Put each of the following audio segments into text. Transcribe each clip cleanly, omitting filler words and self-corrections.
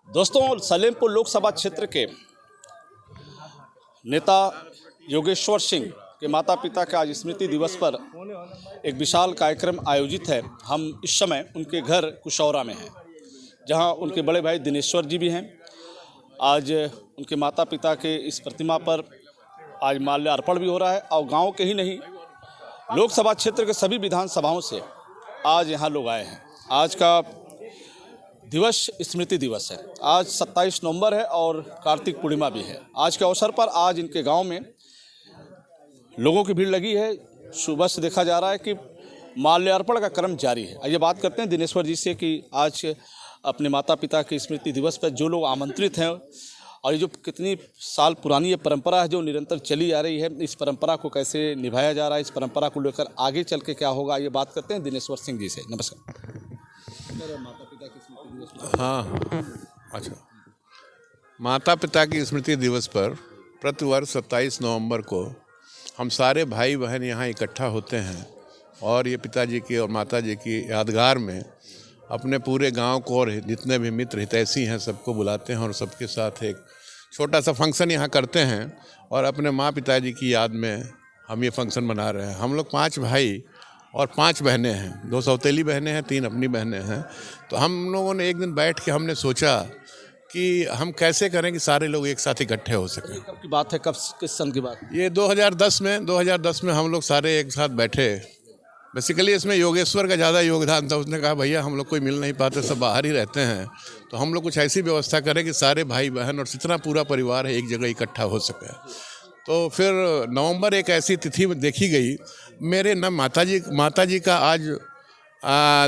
दोस्तों, सलेमपुर लोकसभा क्षेत्र के नेता योगेश्वर सिंह के माता पिता के आज स्मृति दिवस पर एक विशाल कार्यक्रम आयोजित है। हम इस समय उनके घर कुशौरा में हैं, जहां उनके बड़े भाई दिनेश्वर जी भी हैं। आज उनके माता पिता के इस प्रतिमा पर आज माल्यार्पण भी हो रहा है और गांव के ही नहीं, लोकसभा क्षेत्र के सभी विधानसभाओं से आज यहां लोग आए हैं। आज का दिवस स्मृति दिवस है। आज 27 नवंबर है और कार्तिक पूर्णिमा भी है। आज के अवसर पर आज इनके गांव में लोगों की भीड़ लगी है। सुबह से देखा जा रहा है कि माल्यार्पण का क्रम जारी है। आइए बात करते हैं दिनेश्वर जी से कि आज अपने माता पिता के स्मृति दिवस पर जो लोग आमंत्रित हैं और ये जो कितनी साल पुरानी ये परंपरा है जो निरंतर चली आ रही है, इस परंपरा को कैसे निभाया जा रहा है, इस परंपरा को लेकर आगे चल के क्या होगा, ये बात करते हैं दिनेश्वर सिंह जी से। नमस्कार। माता पिता की स्मृति दिवस पर अच्छा, माता पिता की स्मृति दिवस पर प्रतिवर्ष 27 नवंबर को हम सारे भाई बहन यहाँ इकट्ठा होते हैं और ये पिताजी की और माताजी की यादगार में अपने पूरे गांव को और जितने भी मित्र हितैषी हैं सबको बुलाते हैं और सबके साथ एक छोटा सा फंक्शन यहाँ करते हैं। और अपने माँ पिताजी की याद में हम ये फंक्शन मना रहे हैं। हम लोग 5 भाई और 5 बहनें हैं, 2 सौतेली बहनें हैं, 3 अपनी बहनें हैं। तो हम लोगों ने एक दिन बैठ के हमने सोचा कि हम कैसे करें कि सारे लोग एक साथ इकट्ठे हो सकें। कब की बात है, कब किस सन की बात? ये 2010 में हम लोग सारे एक साथ बैठे। बेसिकली इसमें योगेश्वर का ज़्यादा योगदान था। उसने कहा भैया हम लोग कोई मिल नहीं पाते, सब बाहर ही रहते हैं, तो हम लोग कुछ ऐसी व्यवस्था करें कि सारे भाई बहन और जितना पूरा परिवार है एक जगह इकट्ठा हो सके। तो फिर नवंबर एक ऐसी तिथि देखी गई। मेरे न माताजी का आज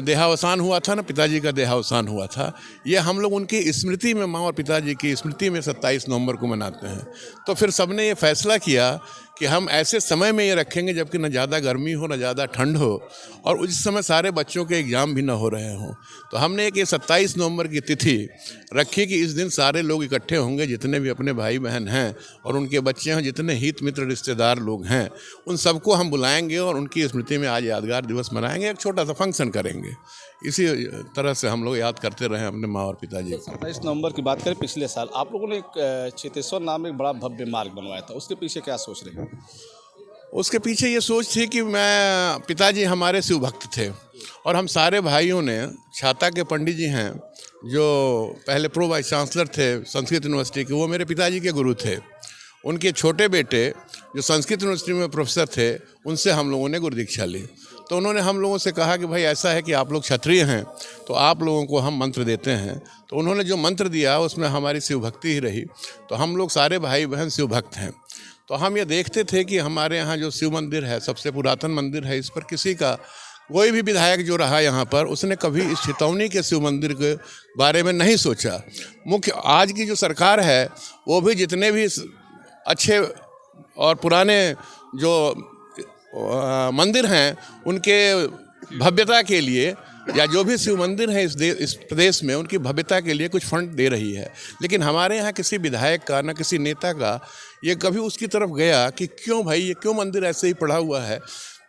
देहावसान हुआ था, ना पिताजी का देहावसान हुआ था। ये हम लोग उनकी स्मृति में, माँ और पिताजी की स्मृति में 27 नवंबर को मनाते हैं। तो फिर सबने ये फैसला किया कि हम ऐसे समय में ये रखेंगे जबकि न ज़्यादा गर्मी हो न ज़्यादा ठंड हो और उस समय सारे बच्चों के एग्ज़ाम भी ना हो रहे हों। तो हमने एक ये 27 नवंबर की तिथि रखी कि इस दिन सारे लोग इकट्ठे होंगे, जितने भी अपने भाई बहन हैं और उनके बच्चे हैं, जितने हित मित्र रिश्तेदार लोग हैं, उन सबको हम बुलाएंगे और उनकी स्मृति में आज यादगार दिवस मनाएंगे, एक छोटा सा फंक्शन करेंगे। इसी तरह से हम लोग याद करते रहे अपने माँ और पिताजी। 27 नवंबर की बात करें, पिछले साल आप लोगों ने एक चेतेश्वर नाम एक बड़ा भव्य मार्ग बनवाया था, उसके पीछे क्या सोच रहे हैं? उसके पीछे ये सोच थी कि पिताजी हमारे शिव भक्त थे और हम सारे भाइयों ने, छाता के पंडित जी हैं जो पहले प्रो वाइस चांसलर थे संस्कृत यूनिवर्सिटी के, वो मेरे पिताजी के गुरु थे। उनके छोटे बेटे जो संस्कृत यूनिवर्सिटी में प्रोफेसर थे, उनसे हम लोगों ने गुरु दीक्षा ली। तो उन्होंने हम लोगों से कहा कि भाई ऐसा है कि आप लोग क्षत्रिय हैं तो आप लोगों को हम मंत्र देते हैं। तो उन्होंने जो मंत्र दिया उसमें हमारी शिव भक्ति ही रही। तो हम लोग सारे भाई बहन शिव भक्त हैं। तो हम ये देखते थे कि हमारे यहाँ जो शिव मंदिर है, सबसे पुरातन मंदिर है, इस पर किसी का, कोई भी विधायक जो रहा यहाँ पर, उसने कभी इस छितौनी के शिव मंदिर के बारे में नहीं सोचा। मुख्य आज की जो सरकार है वो भी जितने भी अच्छे और पुराने जो मंदिर हैं उनके भव्यता के लिए, या जो भी शिव मंदिर है इस प्रदेश में, उनकी भव्यता के लिए कुछ फंड दे रही है। लेकिन हमारे यहाँ किसी विधायक का, न किसी नेता का ये कभी उसकी तरफ गया कि क्यों भाई ये क्यों मंदिर ऐसे ही पड़ा हुआ है।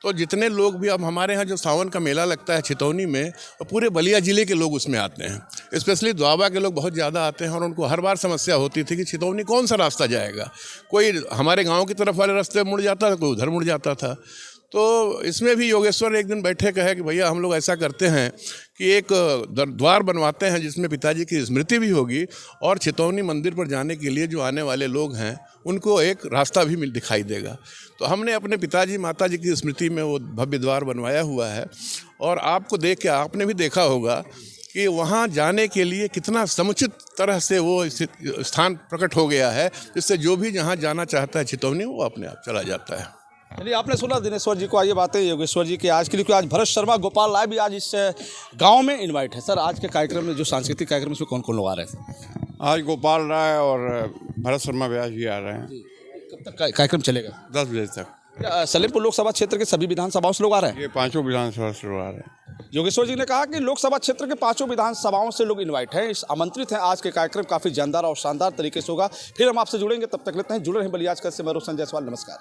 तो जितने लोग भी, अब हमारे यहाँ जो सावन का मेला लगता है छितौनी में, और पूरे बलिया ज़िले के लोग उसमें आते हैं। स्पेशली द्वाबा के लोग बहुत ज़्यादा आते हैं और उनको हर बार समस्या होती थी कि छितौनी कौन सा रास्ता जाएगा। कोई हमारे गांव की तरफ वाले रास्ते मुड़ जाता था, कोई उधर मुड़ जाता था। तो इसमें भी योगेश्वर एक दिन बैठे, कहे कि भैया हम लोग ऐसा करते हैं कि एक द्वार बनवाते हैं जिसमें पिताजी की स्मृति भी होगी और छितौनी मंदिर पर जाने के लिए जो आने वाले लोग हैं उनको एक रास्ता भी दिखाई देगा। तो हमने अपने पिताजी माताजी की स्मृति में वो भव्य द्वार बनवाया हुआ है। और आपको देख के आपने भी देखा होगा कि वहाँ जाने के लिए कितना समुचित तरह से वो स्थान प्रकट हो गया है, जिससे जो भी जहाँ जाना चाहता है छितौनी, वो अपने आप चला जाता है। चलिए, आपने सुना दिनेश्वर जी को। आइए बातें योगेश्वर जी की आज के लिए। आज भरत शर्मा गोपाल राय भी आज इस गांव में इनवाइट है। सर, आज के कार्यक्रम में जो सांस्कृतिक कार्यक्रम, उसमें कौन कौन लोग आ रहे हैं? आज गोपाल राय और भरत शर्मा व्यास भी आ रहे हैं। कब तक कार्यक्रम चलेगा? 10 बजे तक। सलेमपुर लोकसभा क्षेत्र के सभी विधानसभाओं से लोग आ रहे हैं? ये 5 विधानसभा से लोग आ रहे हैं। योगेश्वर जी ने कहा कि लोकसभा क्षेत्र के 5 विधानसभाओं से लोग इनवाइट हैं, आमंत्रित हैं। आज के कार्यक्रम काफ़ी जानदार और शानदार तरीके से होगा। फिर हम आपसे जुड़ेंगे, तब तक लेते हैं। जुड़े रहें बलियाजकर से। मैं रोशन जायसवाल, नमस्कार।